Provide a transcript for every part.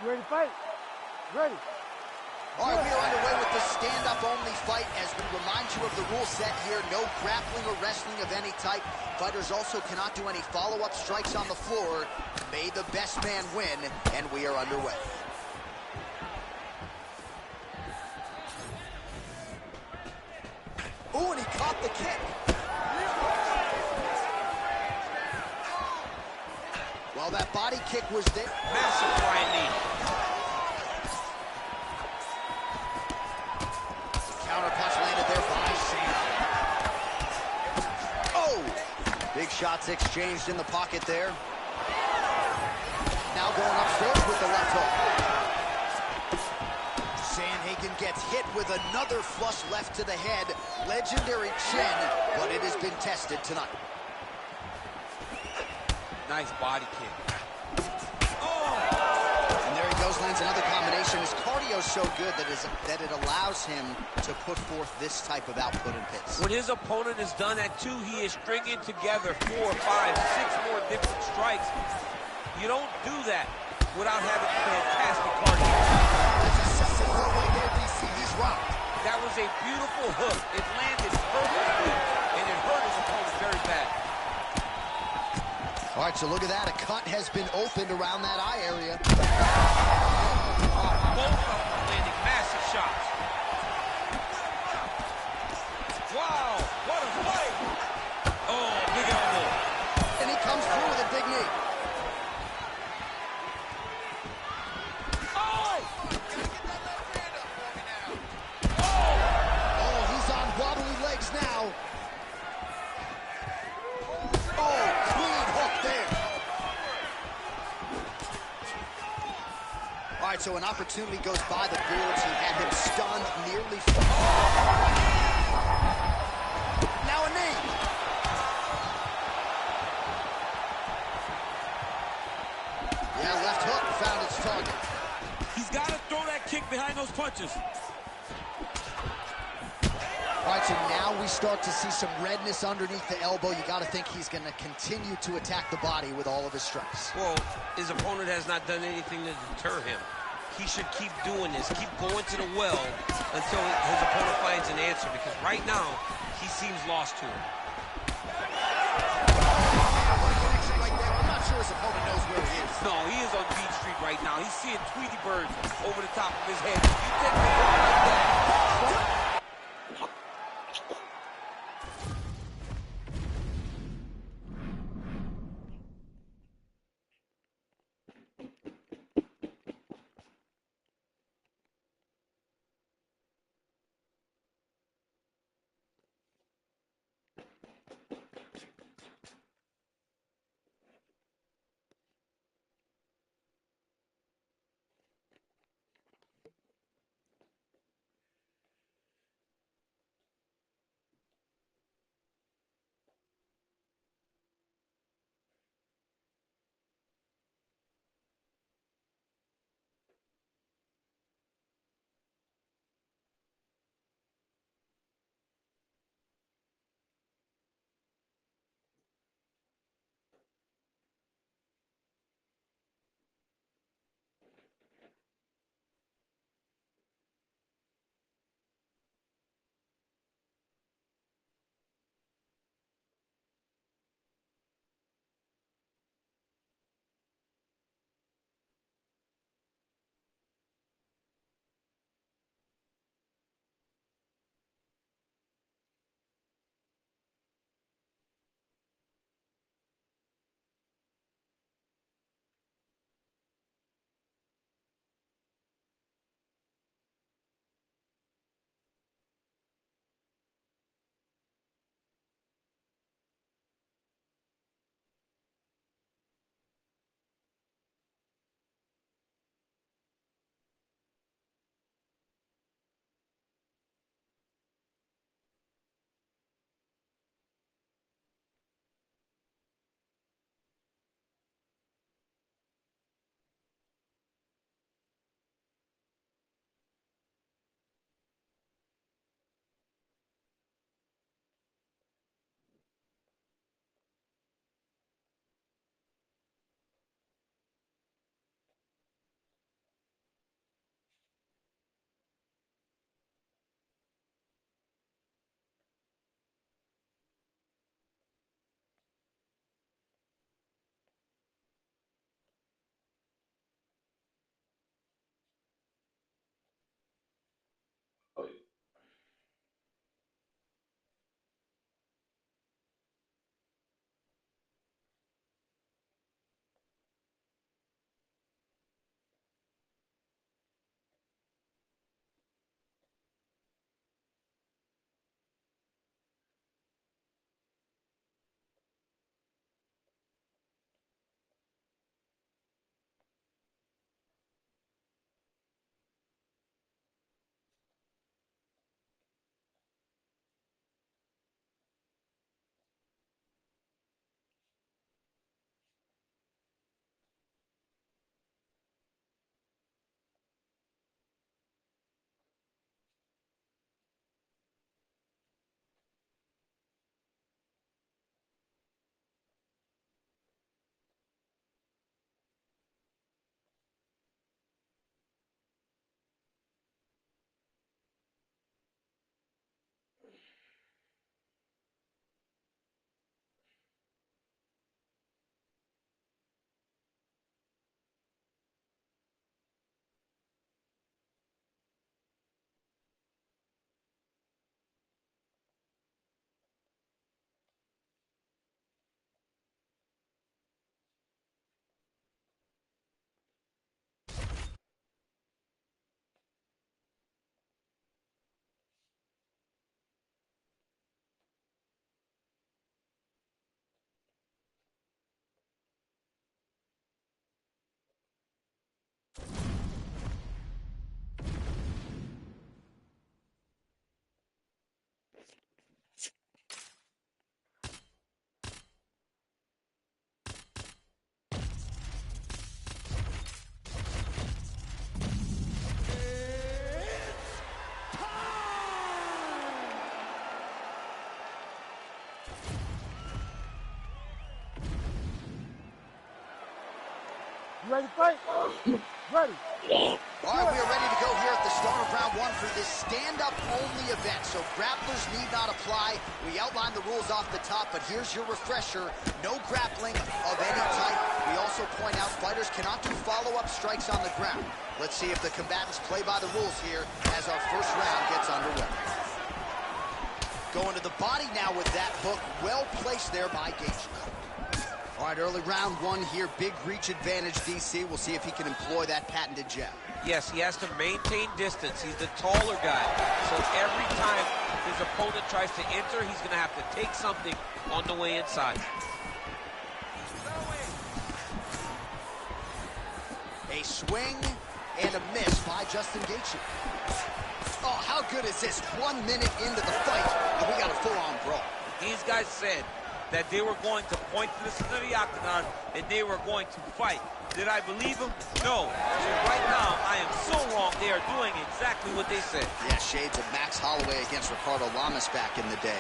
You ready to fight? Ready. All right, we are underway with the stand-up only fight. As we remind you of the rule set here, no grappling or wrestling of any type. Fighters also cannot do any follow-up strikes on the floor. May the best man win, and we are underway. Ooh, and he caught the kick. Well, that body kick was there. Massive flying knee. Counter punch landed there by Sam. Oh! Big shots exchanged in the pocket there. Now going upstairs with the left hook. Sandhagen gets hit with another flush left to the head. Legendary chin, but it has been tested tonight. Nice body kick. And there he goes, lands another combination. His cardio is so good that it allows him to put forth this type of output in pits. When his opponent is done at 2, he is stringing together 4, 5, 6 more different strikes. You don't do that without having fantastic cardio. That was a beautiful hook. It landed perfectly, and it hurt his opponent very bad. All right, so look at that. A cut has been opened around that eye area. Both of them landing massive shots. Wow, what a fight! Oh, big elbow. And he comes through with a big knee. Oh! Oh, he's on wobbly legs now. Oh, clean hook there. All right, so an opportunity goes by the boards. He had him stunned, nearly. Now a knee. Yeah, left hook found its target. He's got to throw that kick behind those punches. All right, so now we start to see some redness underneath the elbow. You got to think he's going to continue to attack the body with all of his strikes. Well, his opponent has not done anything to deter him. He should keep doing this, keep going to the well until his opponent finds an answer, because right now, he seems lost to him. I'm not sure his opponent knows where he is. No, he is on Beach Street right now. He's seeing Tweety birds over the top of his head. You take the hit like that. ready to fight? Ready. All right, we are ready to go here at the start of round one for this stand-up only event. So grapplers need not apply. We outlined the rules off the top, but here's your refresher. No grappling of any type. We also point out fighters cannot do follow-up strikes on the ground. Let's see if the combatants play by the rules here as our first round gets underway. Going to the body now with that hook. Well placed there by Gaethje. All right, early round one here. Big reach advantage, DC. We'll see if he can employ that patented jab. Yes, he has to maintain distance. He's the taller guy. So every time his opponent tries to enter, he's going to have to take something on the way inside. A swing and a miss by Justin Gaethje. Oh, how good is this? 1 minute into the fight, and we got a full-on brawl. These guys said that they were going to point to the center of the octagon and they were going to fight. Did I believe them? No. So right now, I am so wrong. They are doing exactly what they said. Yeah, shades of Max Holloway against Ricardo Lamas back in the day.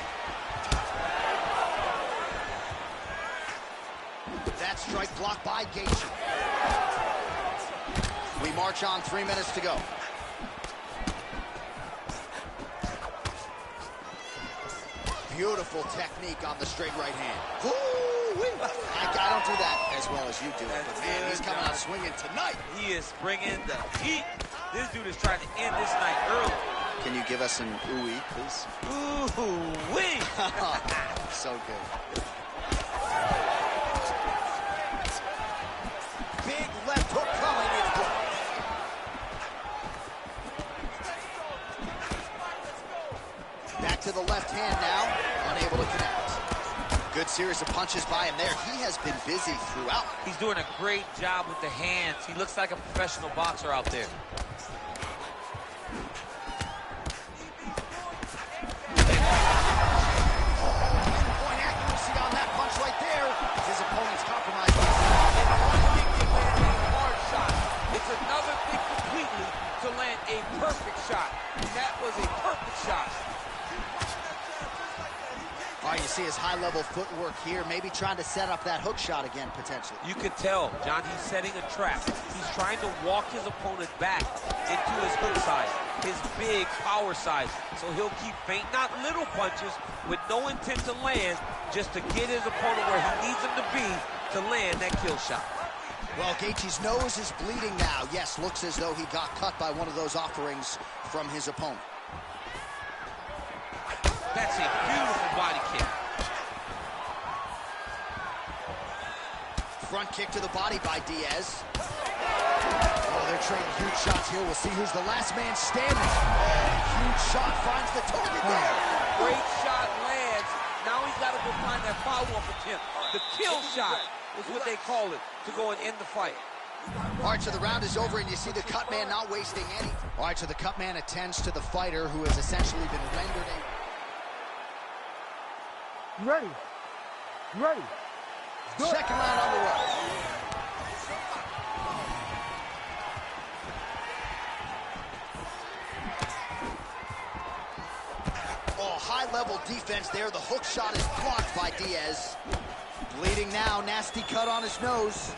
That strike blocked by Gaethje. We march on, 3 minutes to go. Beautiful technique on the straight right hand. I don't do that as well as you do. But man, he's coming out swinging tonight. He is bringing the heat. This dude is trying to end this night early. Can you give us an ooh-wee, please? Ooh-wee. So good. Big left hook coming. It's blocked. Back to the left hand now. Unable to connect. Good series of punches by him there. He has been busy throughout. He's doing a great job with the hands. He looks like a professional boxer out there. Point accuracy on that punch right there. His opponent's compromised. Hard shot. It's another thing completely to land a perfect shot. That was a perfect shot. All right, you see his high-level footwork here, maybe trying to set up that hook shot again, potentially. You can tell, John, he's setting a trap. He's trying to walk his opponent back into his hook side, his big power side. So he'll keep feinting out little punches with no intent to land, just to get his opponent where he needs him to be to land that kill shot. Well, Gaethje's nose is bleeding now. Yes, looks as though he got cut by one of those offerings from his opponent. That's a beautiful body kick. Front kick to the body by Diaz. Oh, they're trading huge shots here. We'll see who's the last man standing. Oh, huge shot finds the target there. Great shot lands. Now he's got to go find that follow-up attempt. The kill shot is what they call it, to go and end the fight. All right, so the round is over, and you see the cut man not wasting any. All right, so the cut man attends to the fighter who has essentially been rendered a... You ready? You ready? Good. Second round underway. Oh, high-level defense there. The hook shot is blocked by Diaz. Bleeding now. Nasty cut on his nose.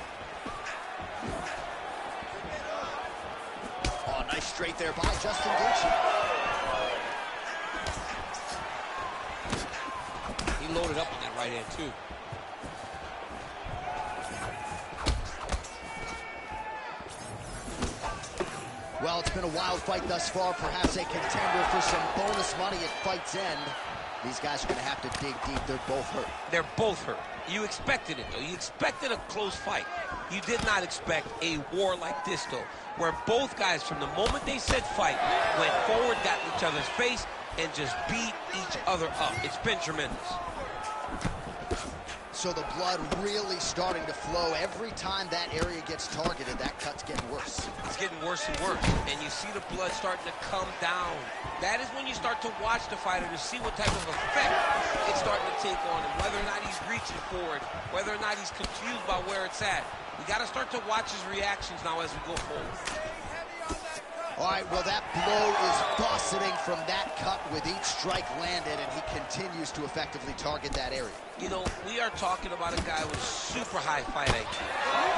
Oh, nice straight there by Justin Gaethje. He loaded up on that right hand, too. Well, it's been a wild fight thus far. Perhaps a contender for some bonus money at fight's end. These guys are going to have to dig deep. They're both hurt. They're both hurt. You expected it, though. You expected a close fight. You did not expect a war like this, though, where both guys, from the moment they said fight, went forward, got in each other's face, and just beat each other up. It's been tremendous. So the blood really starting to flow. Every time that area gets targeted, that cut's getting worse. It's getting worse and worse, and you see the blood starting to come down. That is when you start to watch the fighter to see what type of effect it's starting to take on him, whether or not he's reaching for it, whether or not he's confused by where it's at. We got to start to watch his reactions now as we go forward. All right, well, that blow is buffeting from that cut with each strike landed, and he continues to effectively target that area. You know, we are talking about a guy with super high fight IQ.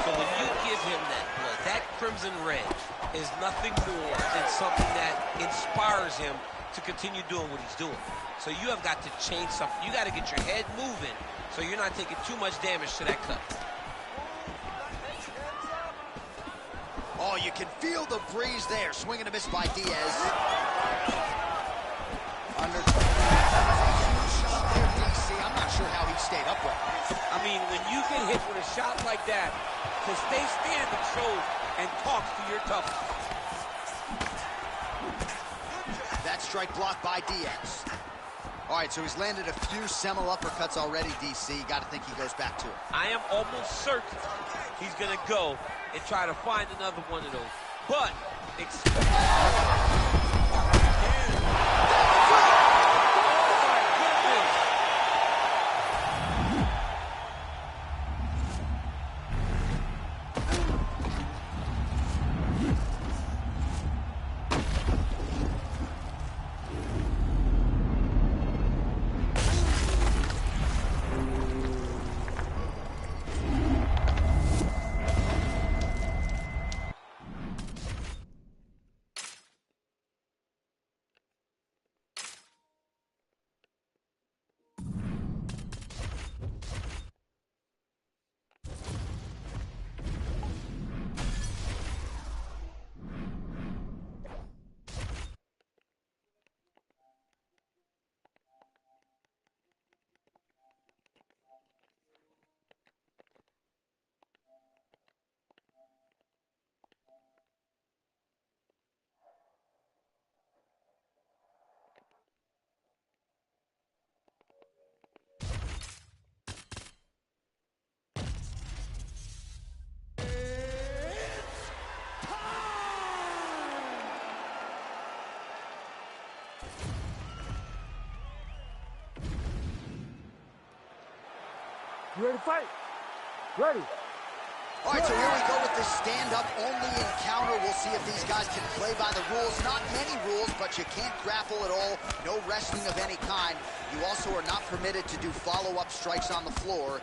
So when you give him that blood, that crimson red is nothing more than something that inspires him to continue doing what he's doing. So you have got to change something. You got to get your head moving so you're not taking too much damage to that cut. Oh, you can feel the breeze there. Swing and a miss by Diaz. Under shot there, DC. I'm not sure how he stayed upright. I mean, when you get hit with a shot like that, to stay standing shows and talks to your toughness. That strike blocked by Diaz. All right, so he's landed a few seminal uppercuts already, DC. Got to think he goes back to it. I am almost certain he's going to go and try to find another one of those. But, You ready to fight? Ready. All right, so here we go with this stand-up only encounter. We'll see if these guys can play by the rules. Not many rules, but you can't grapple at all. No wrestling of any kind. You also are not permitted to do follow-up strikes on the floor.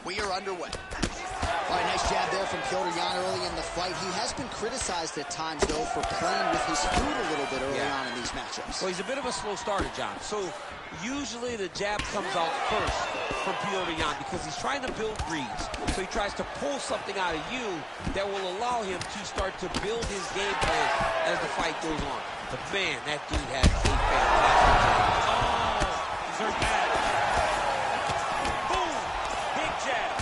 We are underway. All right, nice jab there from Petr Yan early in the fight. He has been criticized at times, though, for playing with his food a little bit early on in these matchups. well, he's a bit of a slow starter, John. So usually the jab comes out first from Petr Yan because he's trying to build reads. So he tries to pull something out of you that will allow him to start to build his game plan as the fight goes on. But man, that dude has a fantastic jab. Oh, he's hurt bad. Boom! Big jab.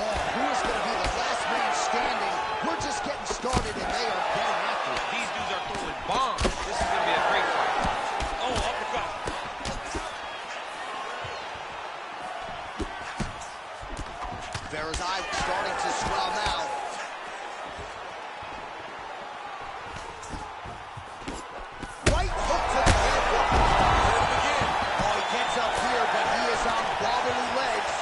Oh, who is going to be the last man standing? We're just getting started, and they are getting after it. These dudes are throwing bombs. This is going to be a great fight. Oh, uppercut. Vera's eye starting to swell now. Right hook to the head. Oh, he gets up here, but he is on wobbly legs.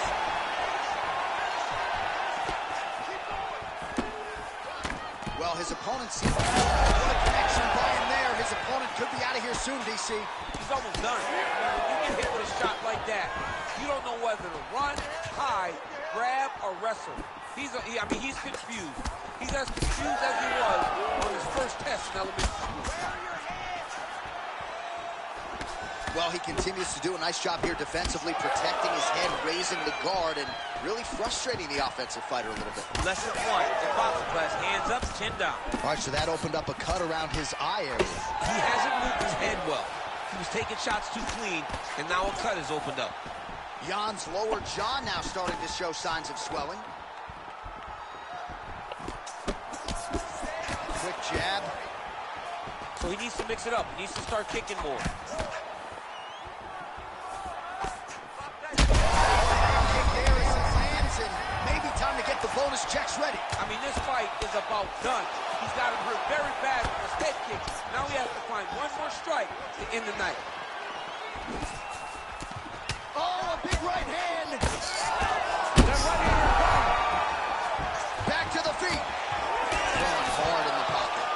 Well, his opponent seems to what a connection by him there. His opponent could be out of here soon, DC. He's almost done. When you get hit with a shot like that, you don't know whether to run, hide, grab, or wrestle. He's confused. He's as confused as he was on his first test in elementary school. Well, he continues to do a nice job here defensively, protecting his head, raising the guard, and really frustrating the offensive fighter a little bit. Lesson one in boxing class, hands up, chin down. All right, so that opened up a cut around his eye area. He hasn't moved his head well. He was taking shots too clean, and now a cut has opened up. Jan's lower jaw now starting to show signs of swelling. Quick jab. So he needs to mix it up. He needs to start kicking more. Kick there as it lands, and maybe time to get the bonus checks ready. I mean, this fight is about done. He's got him hurt very bad with his head kicks. Now he has to find one more strike to end the night. Oh, a big right hand. That right hand. Back to the feet. Throwing hard in the pocket.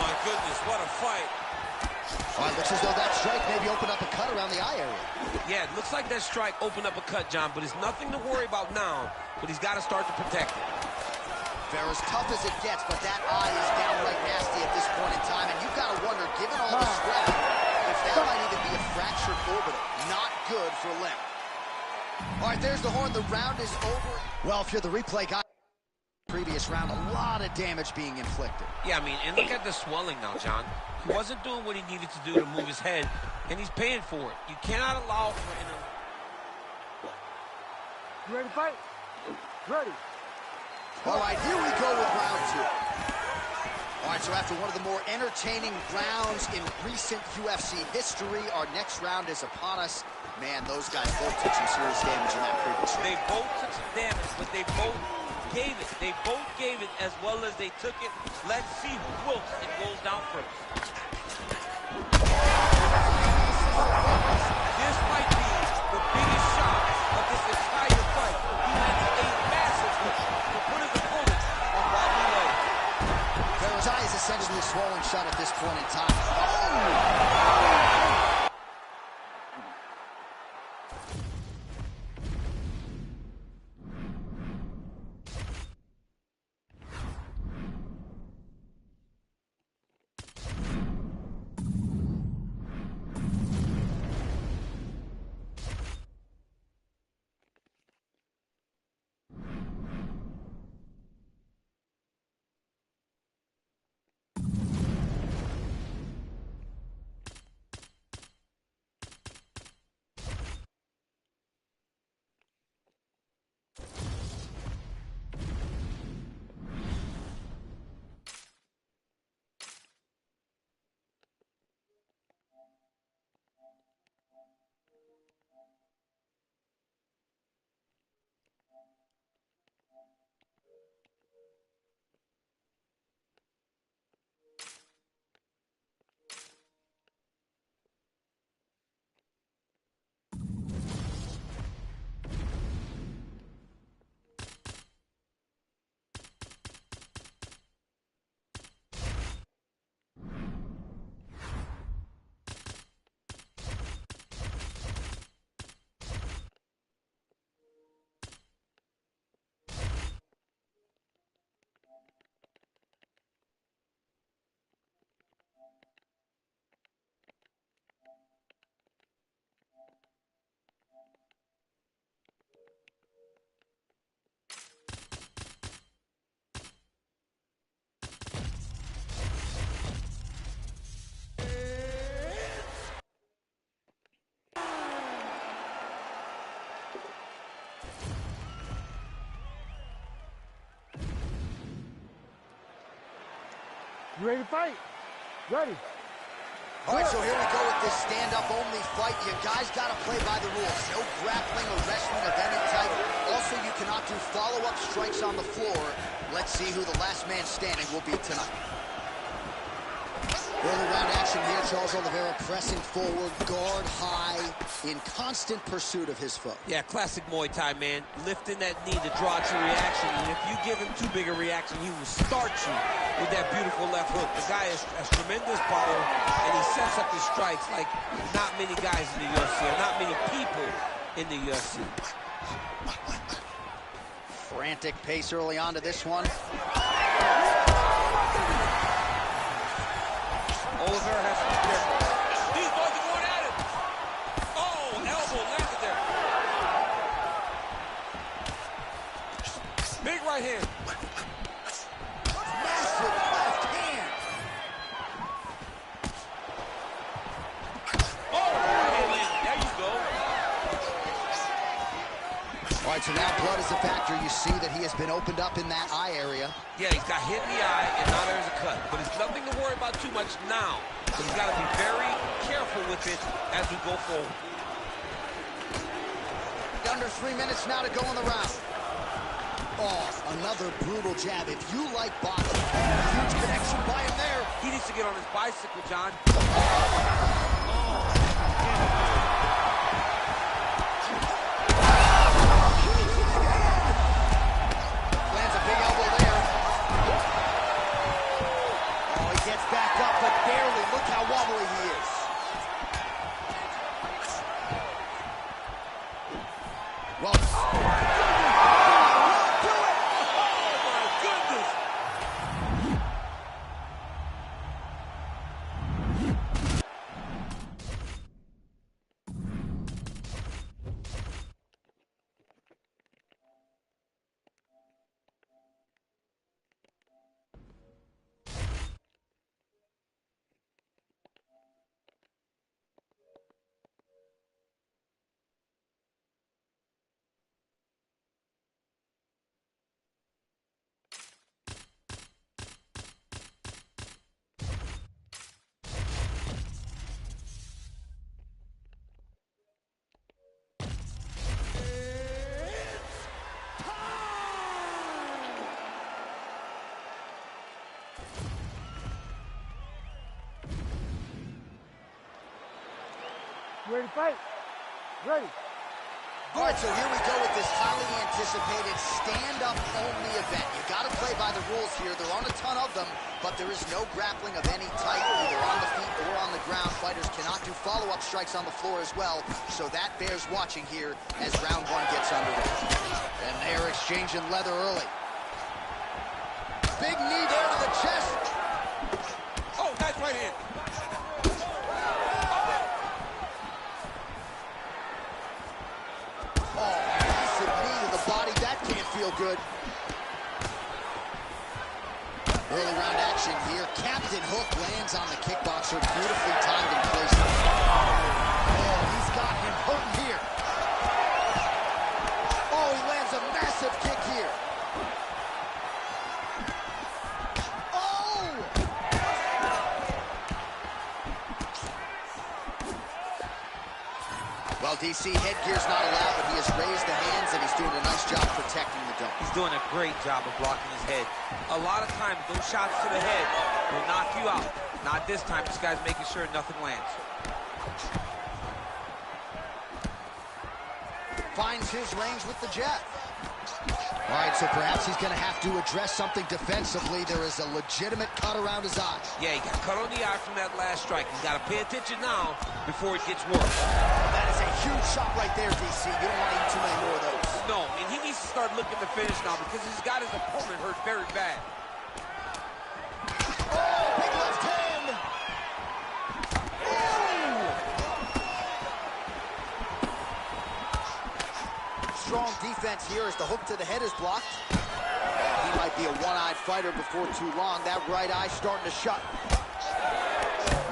my goodness, what a fight. All right, looks as though that strike maybe opened up a cut around the eye area. Yeah, it looks like that strike opened up a cut, John, but it's nothing to worry about now, but he's got to start to protect it. They're as tough as it gets, but that eye is downright nasty at this point in time, and you've got to wonder, given all the sweat, if that might even be a fractured orbital. Not good for Lim. All right, there's the horn. The round is over. Well, if you're the replay guy, previous round, a lot of damage being inflicted. Yeah, I mean, and look at the swelling now, John. He wasn't doing what he needed to do to move his head, and he's paying for it. You cannot allow for an... You ready to fight? Ready. All right, here we go with round two. All right, so after one of the more entertaining rounds in recent UFC history, our next round is upon us. Man, those guys both took some serious damage in that previous round. They both took some damage, but they both gave it. They both gave it as well as they took it. Let's see who wilts and goes down first. This might be the biggest shot of this entire fight. He lands a massive hook to put his opponent on wobbly legs. His eye is essentially swollen shut at this point in time. Oh! You ready to fight? Ready. All right, so here we go with this stand-up-only fight. You guys got to play by the rules. No grappling or wrestling of any type. Also, you cannot do follow-up strikes on the floor. Let's see who the last man standing will be tonight. Early round action here. Charles Oliveira pressing forward, guard high, in constant pursuit of his foe. Yeah, classic Muay Thai, man. Lifting that knee to draw out your reaction. And if you give him too big a reaction, he will start you with that beautiful left hook. The guy has tremendous power, and he sets up his strikes like not many guys in the UFC, or not many people in the UFC. Frantic pace early on to this one. Oliveira has to be careful. These boys are going at it. Oh, elbow landed there. Big right hand. Massive left hand. Oh, right hand landed. There you go. All right, so now blood is a factor. You see that he has been opened up in that eye area. Yeah, he's got hit in the eye, and now there's a cut. But it's nothing to worry about too much now. But he's got to be very careful with it as we go forward. Under 3 minutes now to go in the round. Oh, another brutal jab. If you like boxing, huge connection by him there. He needs to get on his bicycle, John. Lands a big elbow there. Oh, he gets back up. Ready to fight? Ready. All right, so here we go with this highly anticipated stand-up only event. You got to play by the rules here. There aren't a ton of them, but there is no grappling of any type, either on the feet or on the ground. Fighters cannot do follow-up strikes on the floor as well, so that bears watching here as round one gets underway. And they're exchanging leather early. Big knee there to the chest. Oh, nice right hand. Feel good. Early round action here. Captain Hook lands on the kickboxer. Beautifully timed and placed. Oh, he's got him hurting here. Oh, he lands a massive kick here. Oh! Well, DC, headgear's not allowed, but he has raised the hands, and he's doing a nice job protecting the dome. He's doing a great job of blocking his head. A lot of times, those shots to the head will knock you out. Not this time. This guy's making sure nothing lands. Finds his range with the jab. All right, so perhaps he's going to have to address something defensively. There is a legitimate cut around his eye. Yeah, he got cut on the eye from that last strike. He's got to pay attention now before it gets worse. That is a huge shot right there, DC. You don't want to eat too many more of those. No, and he needs to start looking to finish now because he's got his opponent hurt very bad. Oh, big left hand. Strong defense here as the hook to the head is blocked. He might be a one-eyed fighter before too long. That right eye starting to shut.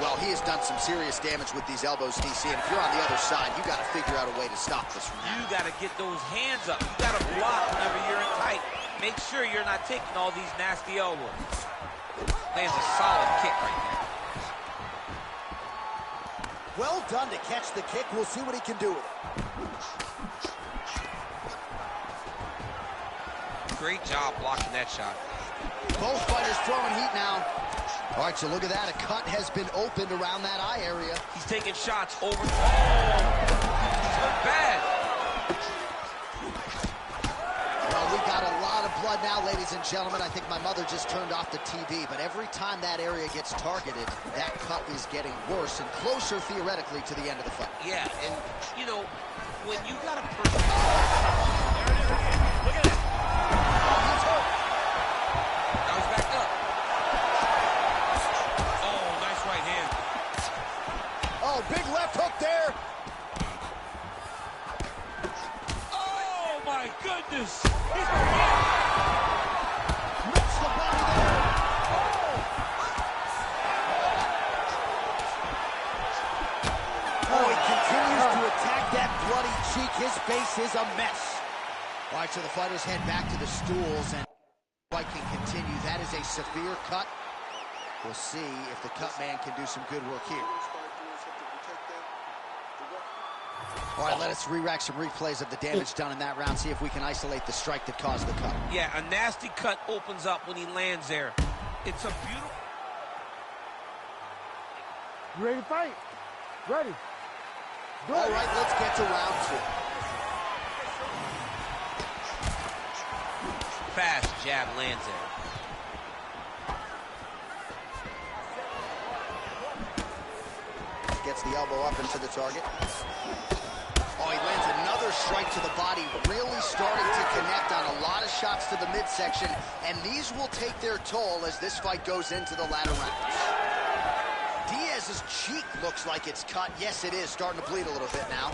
Well, he has done some serious damage with these elbows, DC, and if you're on the other side, you got to figure out a way to stop this from happening. You got to get those hands up. You got to block whenever you're in tight. Make sure you're not taking all these nasty elbows. Lands a solid kick right there. Well done to catch the kick. We'll see what he can do with it. Great job blocking that shot. Both fighters throwing heat now. All right, so look at that. A cut has been opened around that eye area. He's taking shots over. Oh, he's hurt bad. Well, we got a lot of blood now, ladies and gentlemen. I think my mother just turned off the TV, but every time that area gets targeted, that cut is getting worse and closer, theoretically, to the end of the fight. Yeah, and, you know, when you got a person... There it is again. Look at that. He's hurt. Now he's backed up. Oh, nice right hand. Oh, big left hook there. Oh, my goodness. He's Missed the body there. Oh, he continues to attack that bloody cheek. His face is a mess. All right, so the fighters head back to the stools, and fight can continue. That is a severe cut. We'll see if the cut man can do some good work here. All right, let us re-rack some replays of the damage done in that round, see if we can isolate the strike that caused the cut. Yeah, a nasty cut opens up when he lands there. It's a beautiful... You ready to fight? Ready. Go. All right, let's get to round two. Fast jab lands there. Gets the elbow up into the target. Oh, he lands another strike to the body, really starting to connect on a lot of shots to the midsection, and these will take their toll as this fight goes into the latter rounds. Diaz's cheek looks like it's cut. Yes, it is, starting to bleed a little bit now.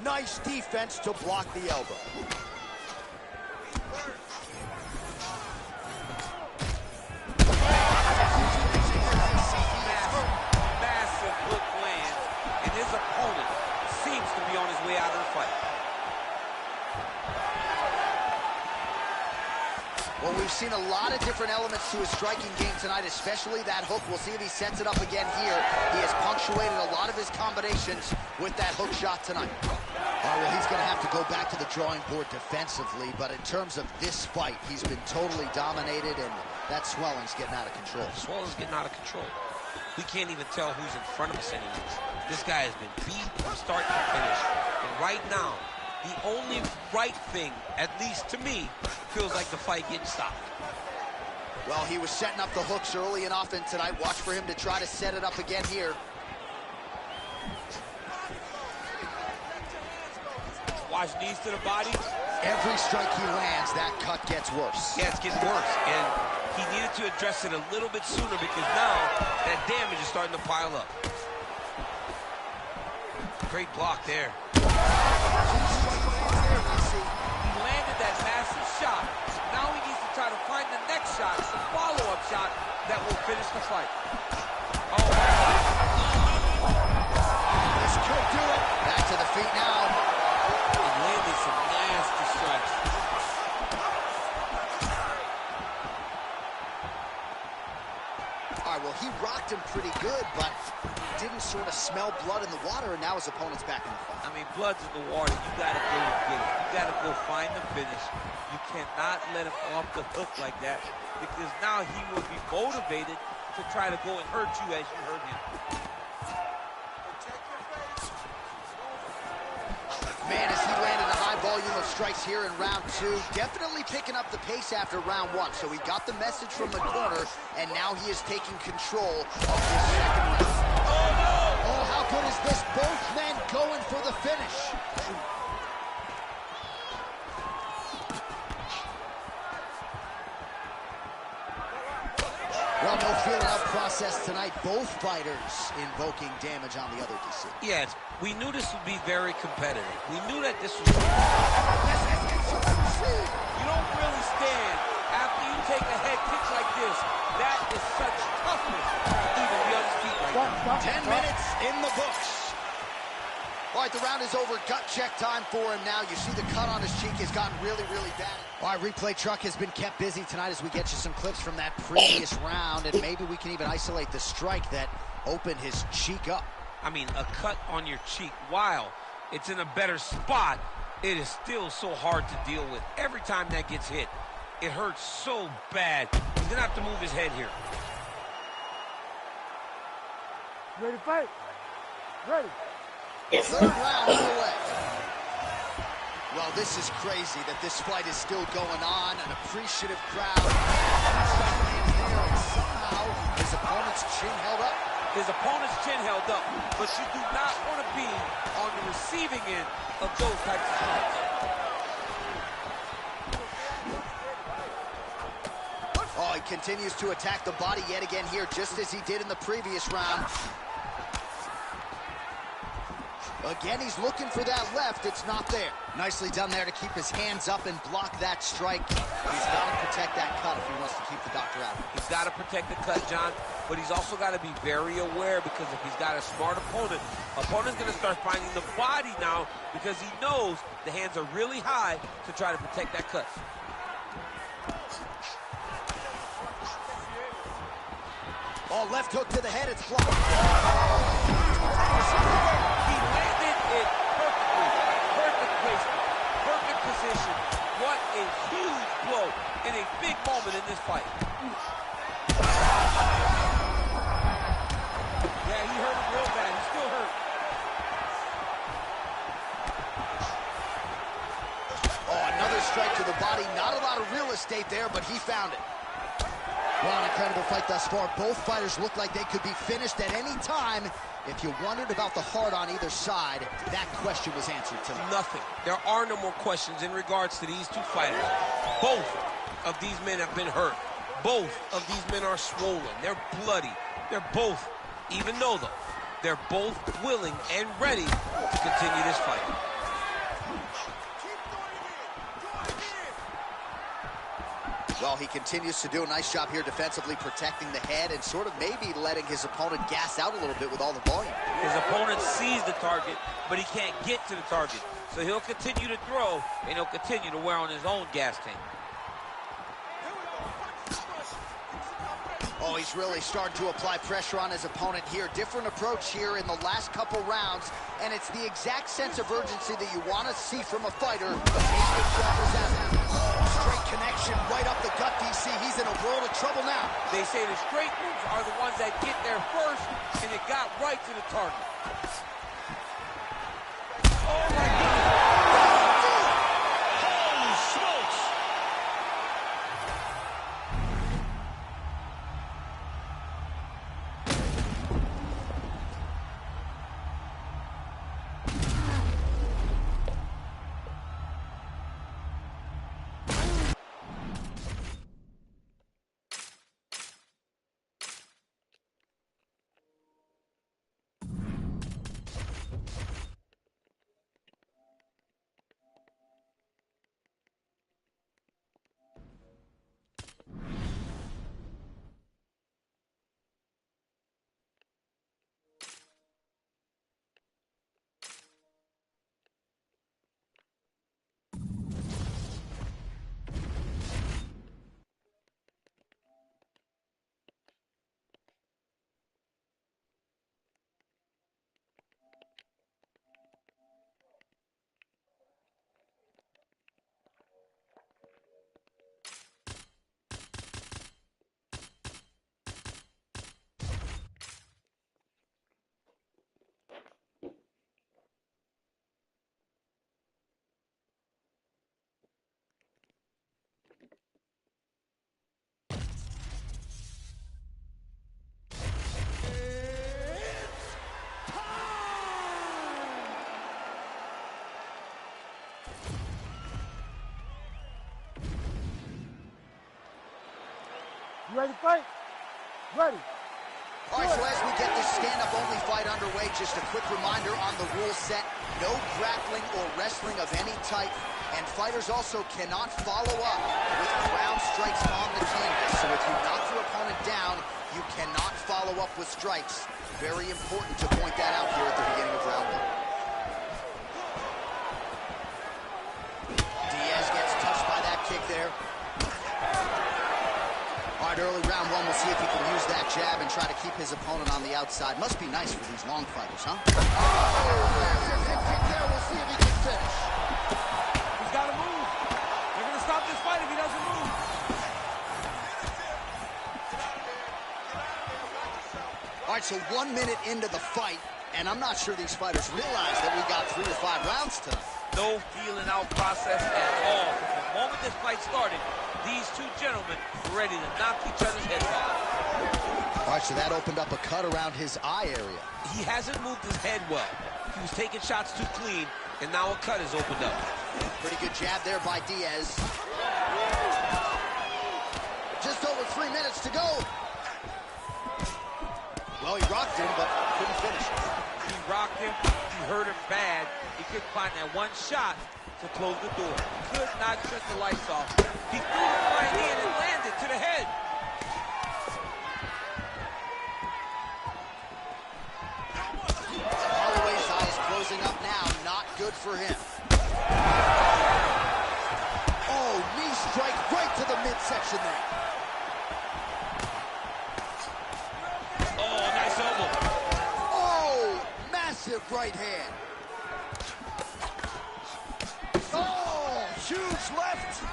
Nice defense to block the elbow. Massive hook lands, and his opponent seems to be on his way out of the fight. Well, we've seen a lot of different elements to his striking game tonight, especially that hook. We'll see if he sets it up again here. He has punctuated a lot of his combinations with that hook shot tonight. Well, he's going to have to go back to the drawing board defensively, but in terms of this fight, he's been totally dominated, and that swelling's getting out of control. Swelling's getting out of control. we can't even tell who's in front of us anymore. This guy has been beat from start to finish. And right now, the only right thing, at least to me, feels like the fight getting stopped. Well, he was setting up the hooks early and often tonight. Watch for him to try to set it up again here. Watch knees to the body. Every strike he lands, that cut gets worse. Yeah, it's getting worse. And he needed to address it a little bit sooner because now that damage is starting to pile up. Great block there. He Landed that massive shot. Now he needs to try to find the next shot, the follow-up shot that will finish the fight. Oh, This could do it. Back to the feet now. he landed some nasty strikes. All right, well, he rocked him pretty good, but didn't sort of smell blood in the water, and now his opponent's back in the fight. I mean, blood's in the water. You got to go and get it. You got to go find the finish. You cannot let him off the hook like that because now he will be motivated to try to go and hurt you as you hurt him. Man, as he landed a high volume of strikes here in round two, definitely picking up the pace after round one. So he got the message from the corner, and now he is taking control of this second round. Oh, how good is this? Both men going for the finish. Well, no feeling out process tonight. Both fighters invoking damage on the other DC. Yes, we knew this would be very competitive. We knew that this was... You don't really stand after you take a head kick like this. That is such toughness to even be on his feet right now. 10 minutes in the books. All right, the round is over. Gut check time for him now. You see the cut on his cheek has gotten really, really bad. All right, replay truck has been kept busy tonight as we get you some clips from that previous round, and maybe we can even isolate the strike that opened his cheek up. I mean, a cut on your cheek, while it's in a better spot, it is still so hard to deal with. Every time that gets hit, it hurts so bad. He's gonna have to move his head here. Ready to fight? Ready. Third round underway. Well, this is crazy that this fight is still going on. An appreciative crowd. Somehow, his opponent's chin held up. His opponent's chin held up, but you do not want to be on the receiving end of those types of strikes. Oh, he continues to attack the body yet again here, just as he did in the previous round. Again, he's looking for that left. It's not there. Nicely done there to keep his hands up and block that strike. He's got to protect that cut if he wants to keep the doctor out. He's got to protect the cut, John, but he's also got to be very aware because if he's got a smart opponent's going to start finding the body now because he knows the hands are really high to try to protect that cut. Oh, left hook to the head. It's blocked. He landed it perfectly. Perfect placement. Perfect position. What a huge blow in a big moment in this fight. Yeah, he hurt him real bad. He's still hurt. Oh, another strike to the body. Not a lot of real estate there, but he found it. Well, an incredible fight thus far. Both fighters look like they could be finished at any time. If you wondered about the heart on either side, that question was answered tonight. Nothing. There are no more questions in regards to these two fighters. Both of these men have been hurt. Both of these men are swollen. They're bloody. They're both, even though they're both willing and ready to continue this fight. Well, he continues to do a nice job here defensively, protecting the head and sort of maybe letting his opponent gas out a little bit with all the volume. His opponent sees the target, but he can't get to the target. So he'll continue to throw, and he'll continue to wear on his own gas tank. Oh, he's really starting to apply pressure on his opponent here. Different approach here in the last couple rounds, and it's the exact sense of urgency that you want to see from a fighter. Straight connection. Submission right up the gut, DC. He's in a world of trouble now. They say the straight moves are the ones that get there first, and it got right to the target. Oh, my God. Holy smokes. You ready to fight? Ready. All right, so as we get this stand-up only fight underway, just a quick reminder on the rule set. No grappling or wrestling of any type. And fighters also cannot follow up with ground strikes on the canvas. So if you knock your opponent down, you cannot follow up with strikes. Very important to point that out here at the beginning of round one. Diaz gets touched by that kick there. All right, early round one, we'll see if he can use that jab and try to keep his opponent on the outside. Must be nice for these long fighters, huh? Oh, massive hip kick there. We'll see if he can finish. He's got to move. They're going to stop this fight if he doesn't move. All right, so 1 minute into the fight, and I'm not sure these fighters realize that we got 3 to 5 rounds tonight. No feeling out process at all. From the moment this fight started, these two gentlemen were ready to knock each other's heads off. All right, so that opened up a cut around his eye area. He hasn't moved his head well. He was taking shots too clean, and now a cut has opened up. Pretty good jab there by Diaz. Just over 3 minutes to go. Well, he rocked him, but couldn't finish it. He rocked him. He hurt him bad. He couldn't find that one shot to close the door. Could not shut the lights off. He threw the right in and landed to the head. Holloway's eye is closing up now. Not good for him. Oh, knee strike right to the midsection there. Oh, nice elbow. Oh, massive right hand. Oh, huge left.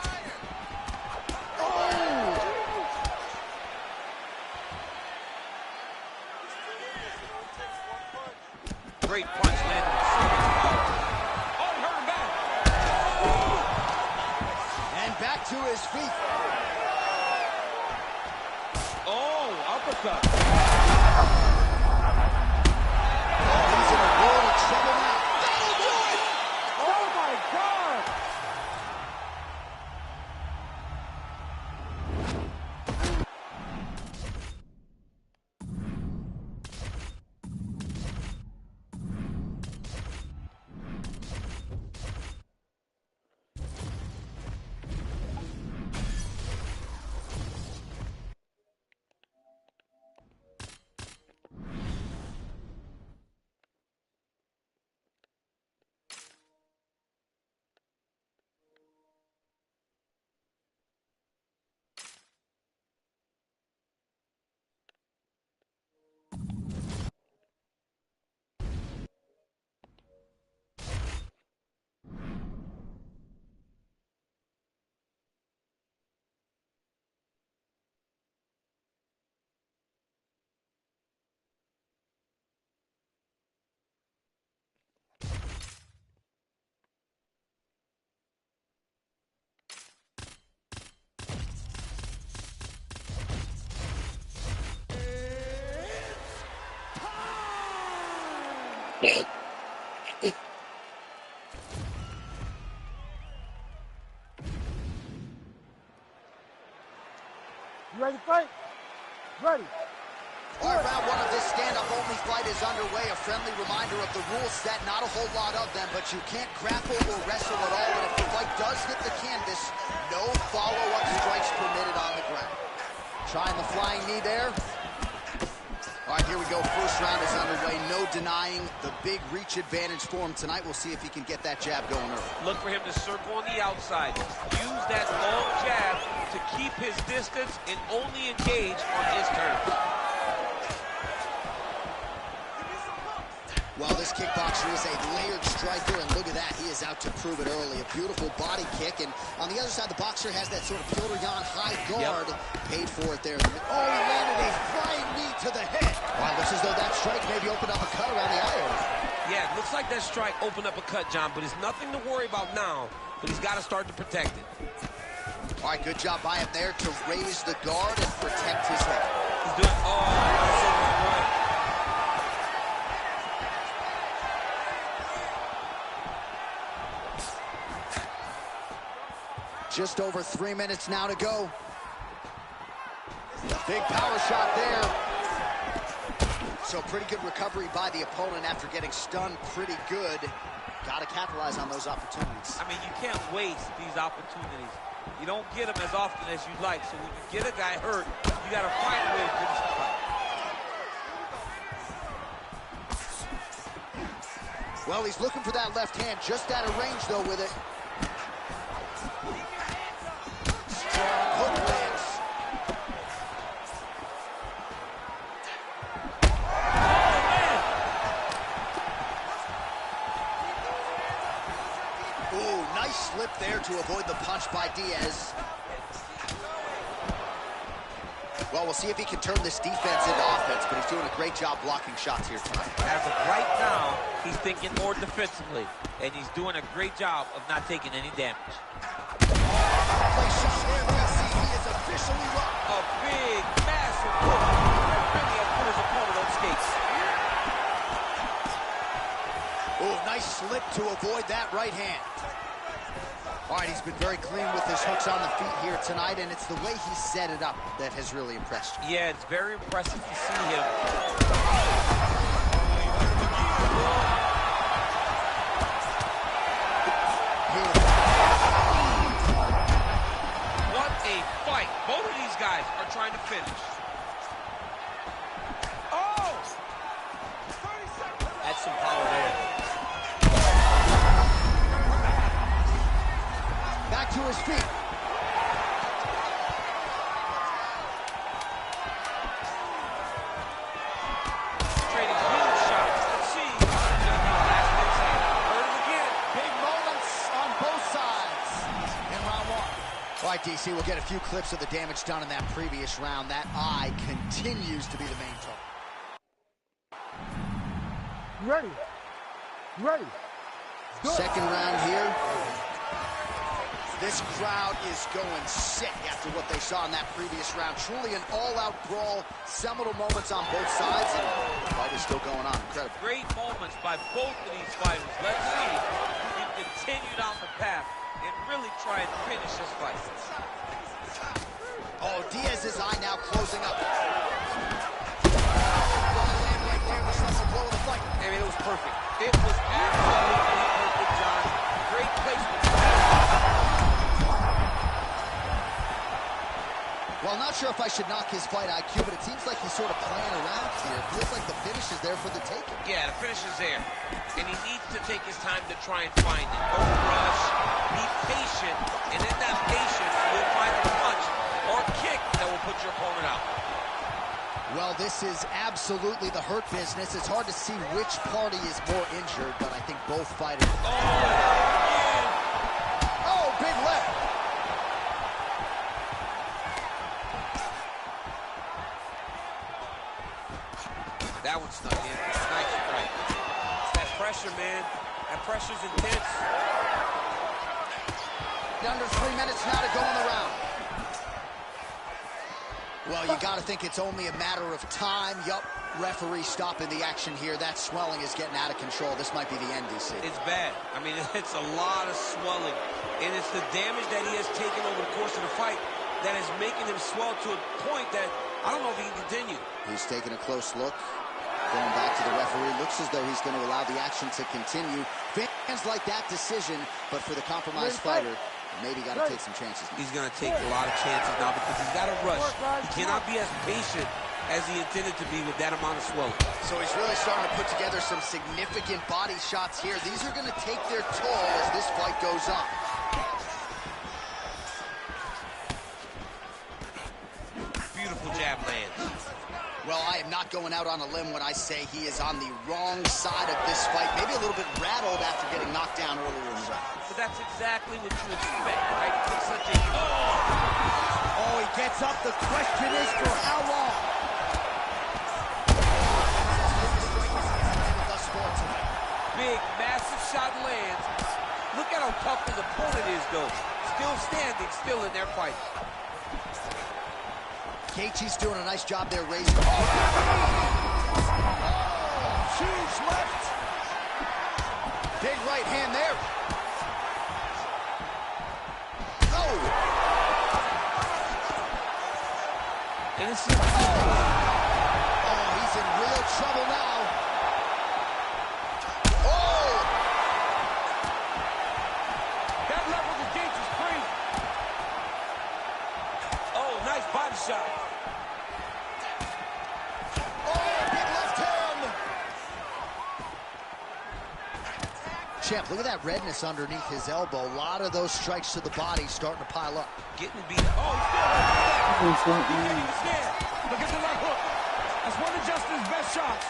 Oh. Great punch landed. Oh, he hurt him bad. And back to his feet. Oh, uppercut. He's in a world of trouble now. That'll do it! Oh my God! You ready to fight? Ready. All right, round one of this stand-up-only fight is underway. A friendly reminder of the rule set. Not a whole lot of them, but you can't grapple or wrestle at all. And if the fight does hit the canvas, no follow-up strikes permitted on the ground. Trying the flying knee there. All right, here we go. First round is underway. No denying the big reach advantage for him tonight. We'll see if he can get that jab going early. Look for him to circle on the outside. Use that long jab to keep his distance and only engage on his terms. Well, this kickboxer is a layered striker, and look at that. He is out to prove it early. A beautiful body kick, and on the other side, the boxer has that sort of Petr Yan high guard. Yep. Paid for it there. Oh, he landed a flying knee to the head. Wow, looks as though that strike maybe opened up a cut around the eye area. Yeah, it looks like that strike opened up a cut, John, but it's nothing to worry about now, but he's got to start to protect it. All right, good job by him there to raise the guard and protect his head. He's doing, that's so good. Just over 3 minutes now to go. Big power shot there. So pretty good recovery by the opponent after getting stunned pretty good. Got to capitalize on those opportunities. I mean, you can't waste these opportunities. You don't get them as often as you'd like. So when you get a guy hurt, you got to find a way to finish the fight. Well, he's looking for that left hand, just out of range, though, with it. Strong hook lands. Ooh, nice slip there to avoid the punch by Diaz. Well, we'll see if he can turn this defense into offense, but he's doing a great job blocking shots here tonight. As of right now, he's thinking more defensively, and he's doing a great job of not taking any damage. He is officially rocked. A big, massive hook that really has put his opponent on skates. Oh, nice slip to avoid that right hand. All right, he's been very clean with his hooks on the feet here tonight, and it's the way he set it up that has really impressed you. Yeah, it's very impressive to see him. What a fight. Both of these guys are trying to finish. Oh! That's some power there. Back to his feet. Trading huge shots. Let's see. Heard him again. Big moments on both sides in round one. All right, DC, we'll get a few clips of the damage done in that previous round. That eye continues to be the main target. Ready. Ready. Good. Second round here. This crowd is going sick after what they saw in that previous round. Truly an all-out brawl, seminal moments on both sides, and the fight is still going on. Incredible. Great moments by both of these fighters. Let's see who can continue down the path and really try and finish this fight. Oh, Diaz's eye now closing up. I mean, it was perfect. It was absolutely perfect, John. Great placement. Well, I'm not sure if I should knock his fight IQ, but it seems like he's sort of playing around here. It feels like the finish is there for the taking. Yeah, the finish is there. And he needs to take his time to try and find it. Don't rush. Be patient. And in that patience, you'll find a punch or a kick that will put your opponent out. Well, this is absolutely the hurt business. It's hard to see which party is more injured, but I think both fighters... Oh, big left. That one snuck in. Nice strike. That pressure, man. That pressure's intense. Under 3 minutes now to go in the round. Well, you got to think it's only a matter of time. Yup, Referee stopping the action here. That swelling is getting out of control. This might be the end, DC. It's bad. I mean, it's a lot of swelling. And it's the damage that he has taken over the course of the fight that is making him swell to a point that I don't know if he can continue. He's taking a close look. Going back to the referee. Looks as though he's going to allow the action to continue. Fans like that decision, but for the compromised fighter, maybe got to take some chances now. He's going to take a lot of chances now because he's got to rush. He cannot be as patient as he intended to be with that amount of swelling. So he's really starting to put together some significant body shots here. These are going to take their toll as this fight goes on. Beautiful jab lands. Well, I am not going out on a limb when I say he is on the wrong side of this fight. Maybe a little bit rattled after getting knocked down earlier in the round. But that's exactly what you expect, right? It's such a... Oh, he gets up. The question is for how long? Big, massive shot lands. Look at how tough his opponent is, though. Still standing, still in their fight. Gaethje's doing a nice job there raising. Oh, huge left. Big right hand there. Oh. And it's just... Oh, he's in real trouble now. Body shot. Oh, big left hand. Champ, look at that redness underneath his elbow. A lot of those strikes to the body starting to pile up. Getting beat. Oh, he's still right. Look at the left hook. That's one of Justin's best shots.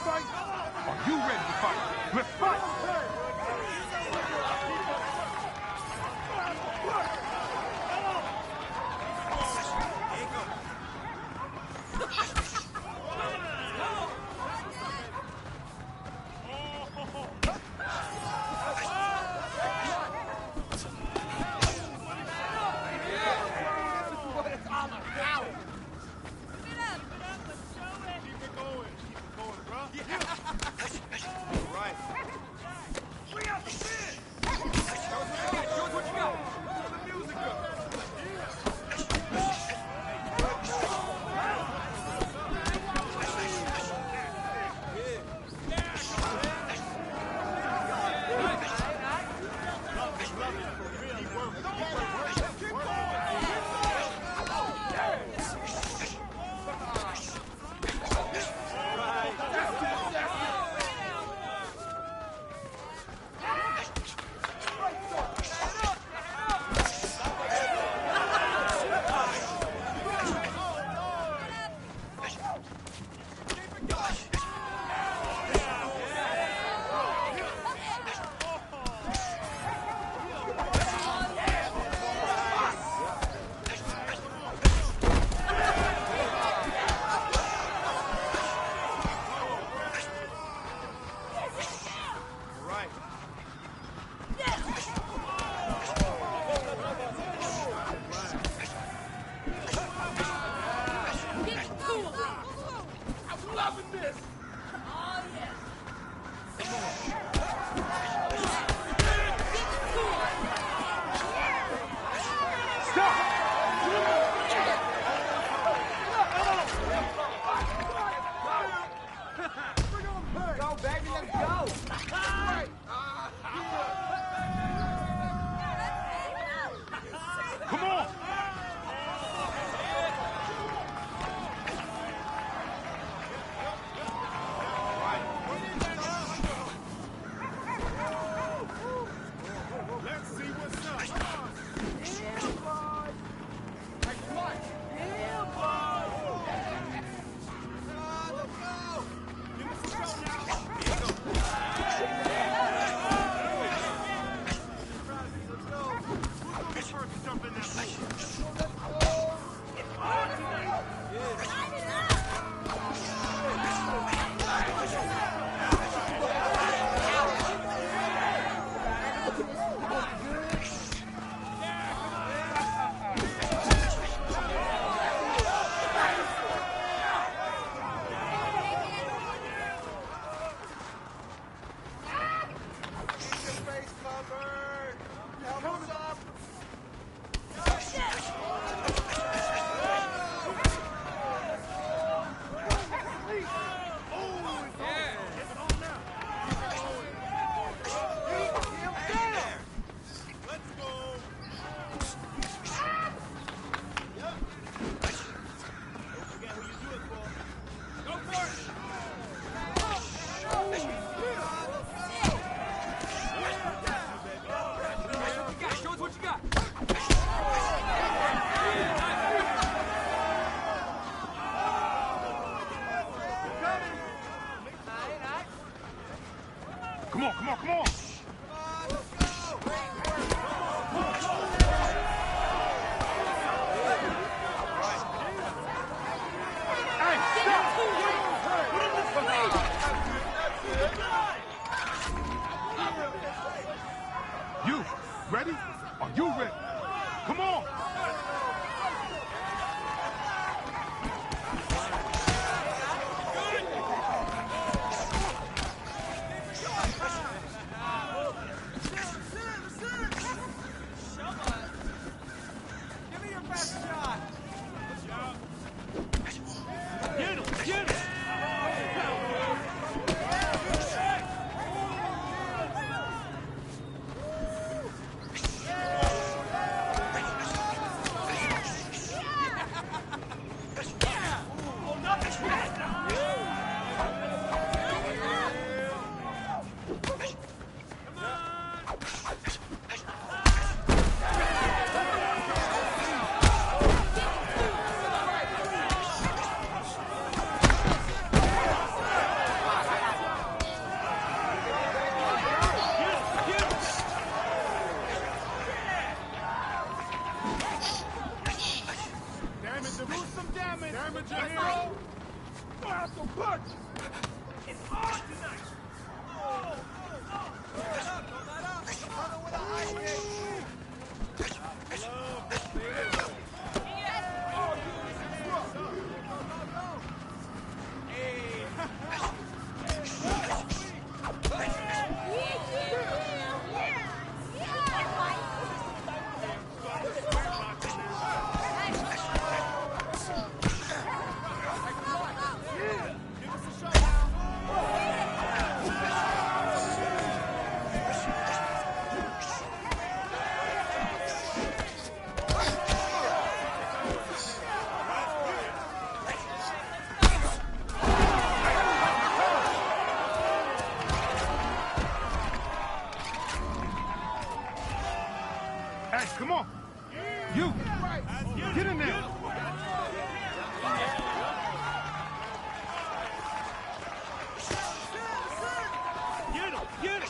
Fight? Are you ready to fight? Let's fight! I'm loving this. Oh, yes. Go, baby, let's go. Come on! Let's see what's up. Come on, come on, come on! Hey, stop! You ready? Are you ready? Come on! Damage ahead! Some punch! It's on tonight! Hey, come on! You! Get in there! Get him! Get him!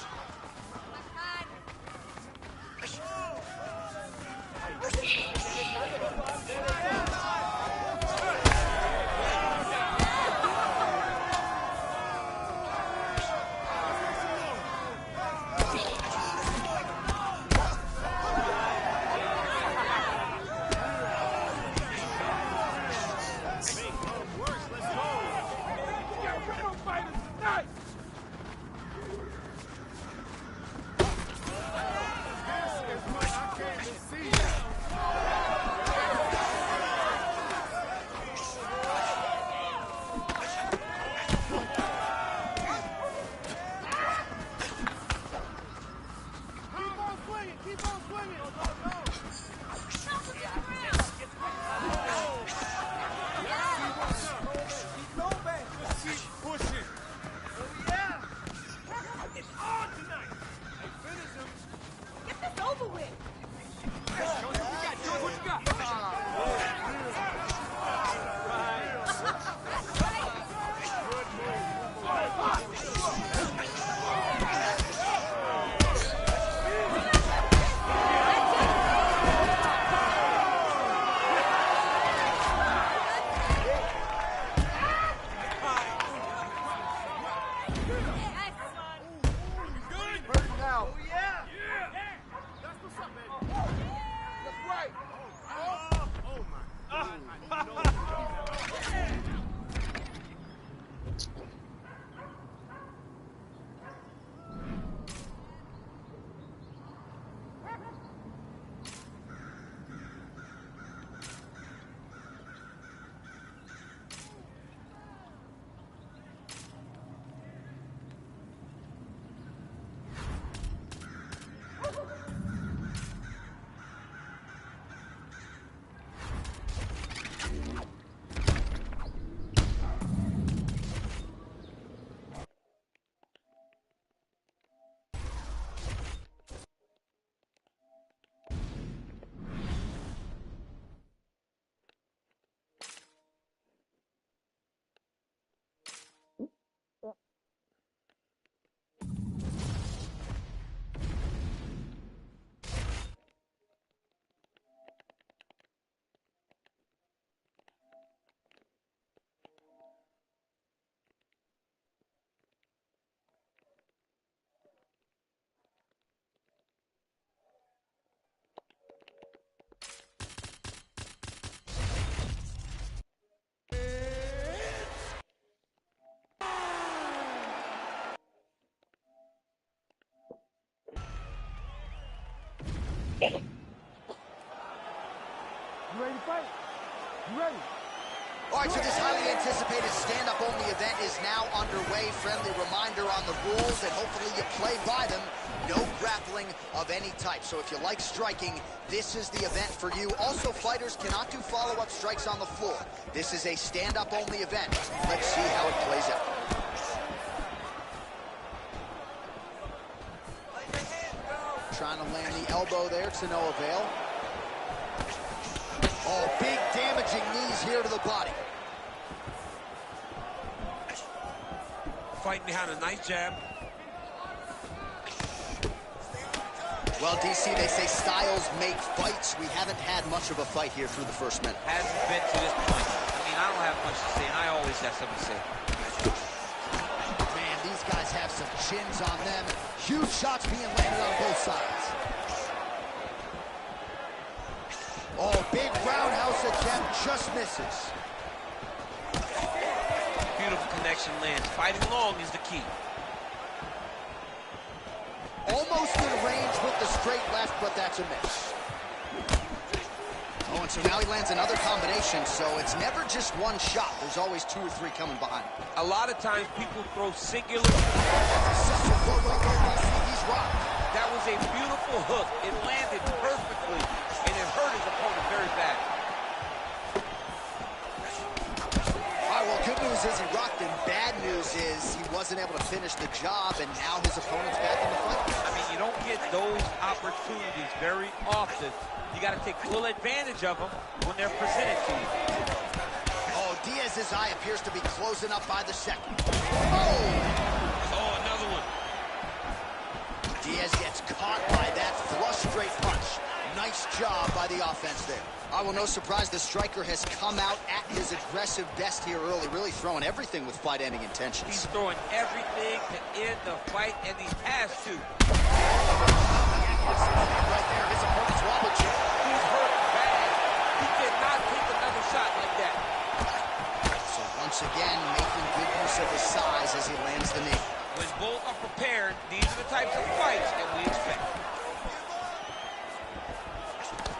All right, so this highly anticipated stand-up only event is now underway. Friendly reminder on the rules, and hopefully you play by them. No grappling of any type. So if you like striking, this is the event for you. Also, fighters cannot do follow-up strikes on the floor. This is a stand-up only event. Let's see how it plays out. Trying to land the elbow there to no avail. Oh, big damaging knees here to the body. Fighting behind a nice jab. Well, DC, they say styles make fights. We haven't had much of a fight here through the first minute. Hasn't been to this point. I mean, I don't have much to say, and I always have something to say. Man, these guys have some chins on them. Huge shots being landed on both sides. Oh, big roundhouse attempt, just misses. Beautiful connection lands. Fighting long is the key. Almost in range with the straight left, but that's a miss. Oh, and so now he lands another combination, so it's never just one shot. There's always 2 or 3 coming behind. A lot of times people throw singular. He's rocked. That was a beautiful hook. It landed perfectly, and it hurt his opponent very bad. All right, well, good news is he rocked, and bad news is he wasn't able to finish the job, and now his opponent's back in the fight. I mean, you don't get those opportunities very often. You got to take full advantage of them when they're presented to you. Oh, Diaz's eye appears to be closing up by the second. Oh, another one. Diaz gets caught by that flush straight punch. Nice job by the offense there. Well, no surprise, the striker has come out at his aggressive best here early, really throwing everything with fight-ending intentions. He's throwing everything to end the fight, and he has to. Right there, his opponent's wobble chip. He's hurt bad. He cannot take another shot like that. So once again, making good use of his size as he lands the knee. When both are prepared, these are the types of fights that we expect.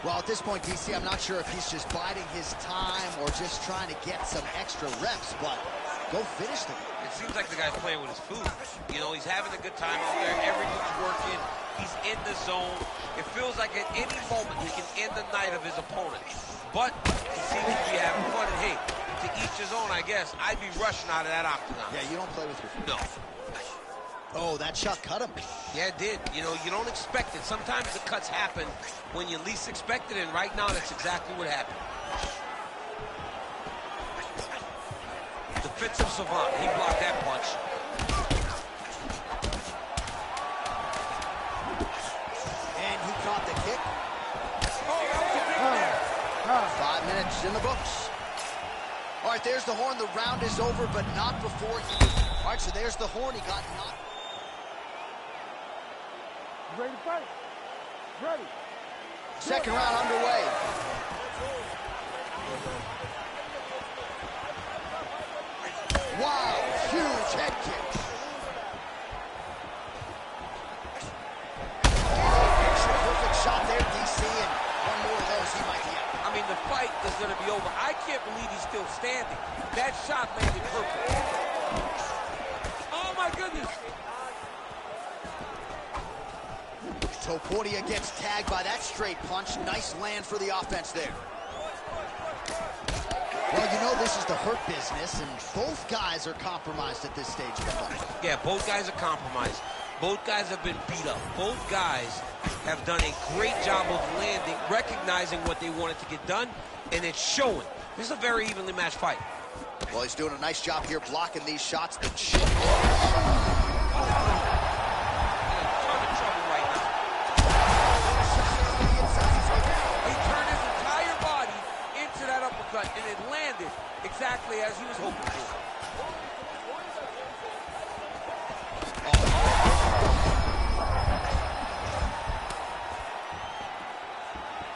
Well, at this point, DC, I'm not sure if he's just biding his time or just trying to get some extra reps, but go finish them. It seems like the guy's playing with his food. You know, he's having a good time out there. Everything's working. He's in the zone. It feels like at any moment he can end the night of his opponent. But he seems to be having fun. And hey, to each his own, I guess. I'd be rushing out of that octagon. Yeah, you don't play with your food. No. Oh, that shot cut him. Yeah, it did. You know, you don't expect it. Sometimes the cuts happen when you least expect it, and right now that's exactly what happened. Defensive savant. He blocked that punch. And he caught the kick. Oh, that was a big man. 5 minutes in the books. All right, there's the horn. The round is over, but not before he... All right, so there's the horn. He got knocked. Ready to fight? Ready. Second round underway. Wow, huge head kick. Perfect shot there, DC, and one more of those, he might be out. I mean, the fight is going to be over. I can't believe he's still standing. That shot landed perfect. Oh, my goodness. Topuria gets tagged by that straight punch. Nice land for the offense there. Well, you know this is the hurt business, and both guys are compromised at this stage of the fight. Yeah, both guys are compromised. Both guys have been beat up. Both guys have done a great job of landing, recognizing what they wanted to get done, and it's showing. This is a very evenly matched fight. Well, he's doing a nice job here blocking these shots. The chin. And it landed exactly as he was hoping for.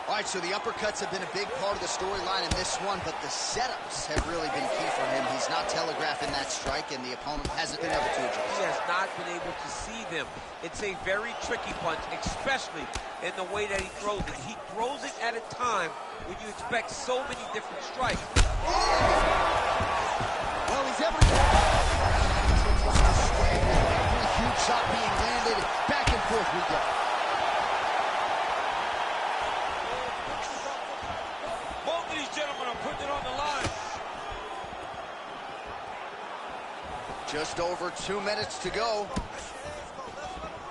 All right, so the uppercuts have been a big part of the storyline in this one, but the setups have really been key for him. He's not telegraphing that strike, and the opponent hasn't been able to adjust. He has not been able to see them. It's a very tricky punch, especially in the way that he throws it. He throws it at a time when you expect so many different strikes. Oh! Just over 2 minutes to go.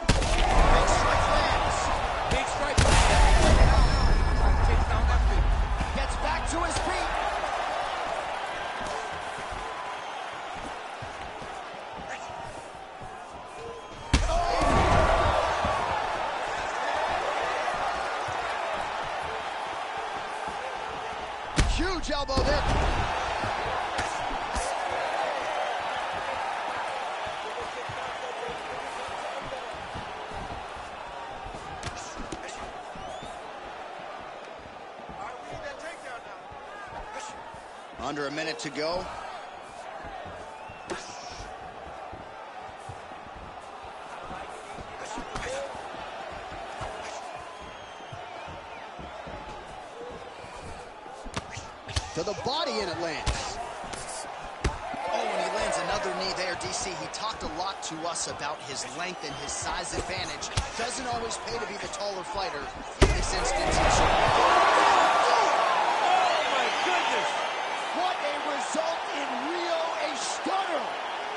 Big strike lands. Big strike lands. Takes down that feet. Gets back to his feet. Huge elbow there. Under a minute to go. To the body, and it lands. Oh, and he lands another knee there, DC. He talked a lot to us about his length and his size advantage. Doesn't always pay to be the taller fighter. In this instance, he What a result in Rio, a stunner!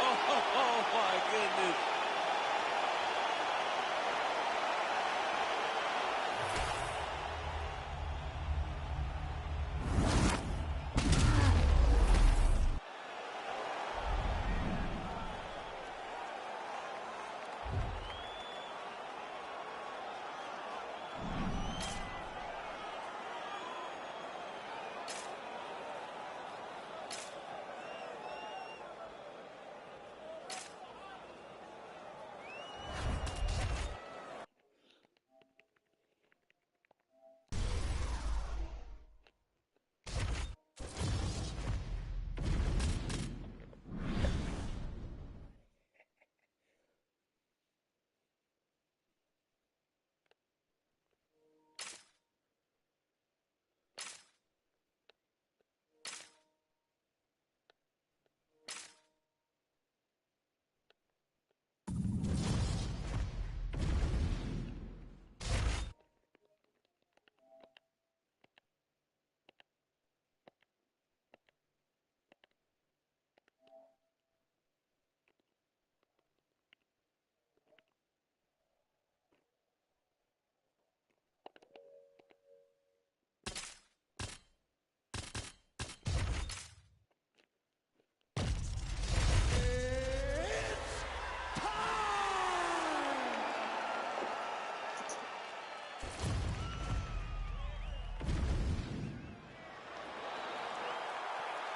Oh my goodness.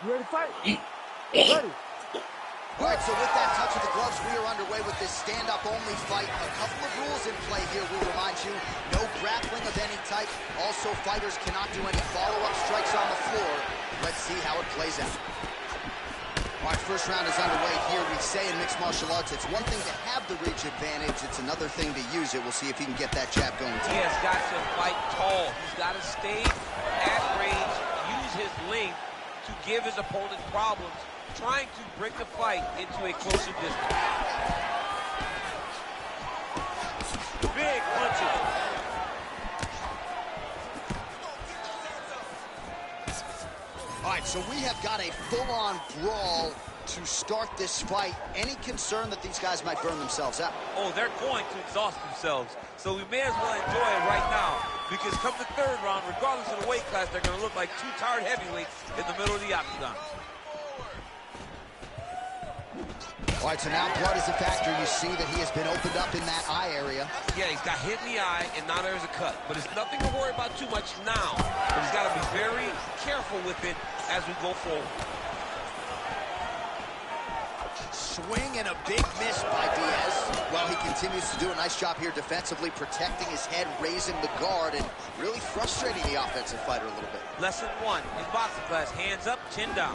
You ready to fight? Ready. All right, so with that touch of the gloves, we are underway with this stand-up-only fight. A couple of rules in play here, we remind you. No grappling of any type. Also, fighters cannot do any follow-up strikes on the floor. Let's see how it plays out. All right, first round is underway here. We say in mixed martial arts, it's one thing to have the reach advantage. It's another thing to use it. We'll see if he can get that jab going. He has got to fight tall. He's got to stay at range, use his length to give his opponent problems, trying to bring the fight into a closer distance. Big punches. All right, so we have got a full-on brawl to start this fight. Any concern that these guys might burn themselves out? Oh, they're going to exhaust themselves. So we may as well enjoy it right now, because come the third round, regardless of the weight class, they're going to look like two tired heavyweights in the middle of the octagon. All right, so now blood is a factor. You see that he has been opened up in that eye area. Yeah, he's got hit in the eye, and now there's a cut. But it's nothing to worry about too much now. But he's got to be very careful with it as we go forward. Swing and a big miss by Diaz. Well, he continues to do a nice job here defensively, protecting his head, raising the guard, and really frustrating the offensive fighter a little bit. Lesson one in boxing class, hands up, chin down.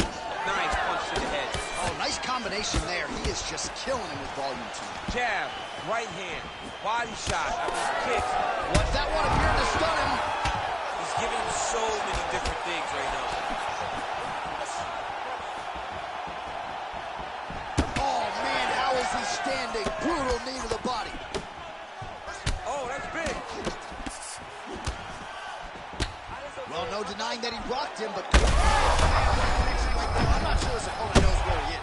Nice punch to the head. Oh, nice combination there. He is just killing him with volume too. Jab, right hand, body shot, kicks. What that one appeared to stun him. He's giving him so many different things right now. Oh, man, how is he standing? Brutal knee to the body. Oh, that's big. Well, no denying that he rocked him, but I'm not sure his opponent knows where he is.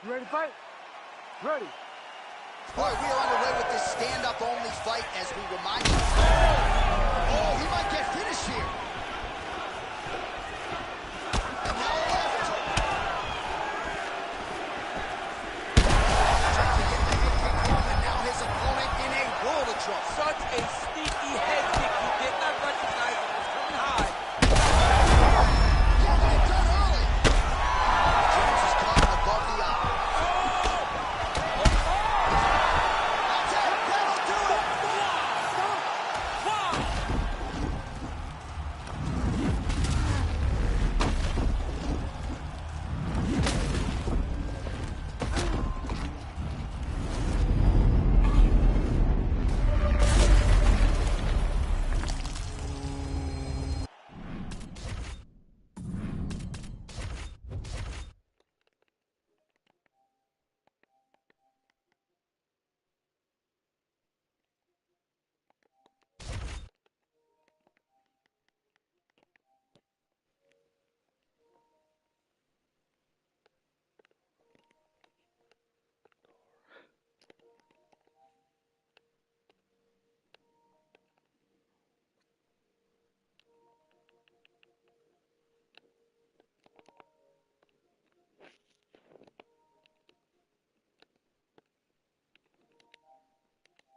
You ready to fight? Ready. All right, we are underway with this stand-up only fight as we remind you. Oh, he might get finished here. And now a left. Trying to get the head kick home, and now his opponent in a world of trouble. Such a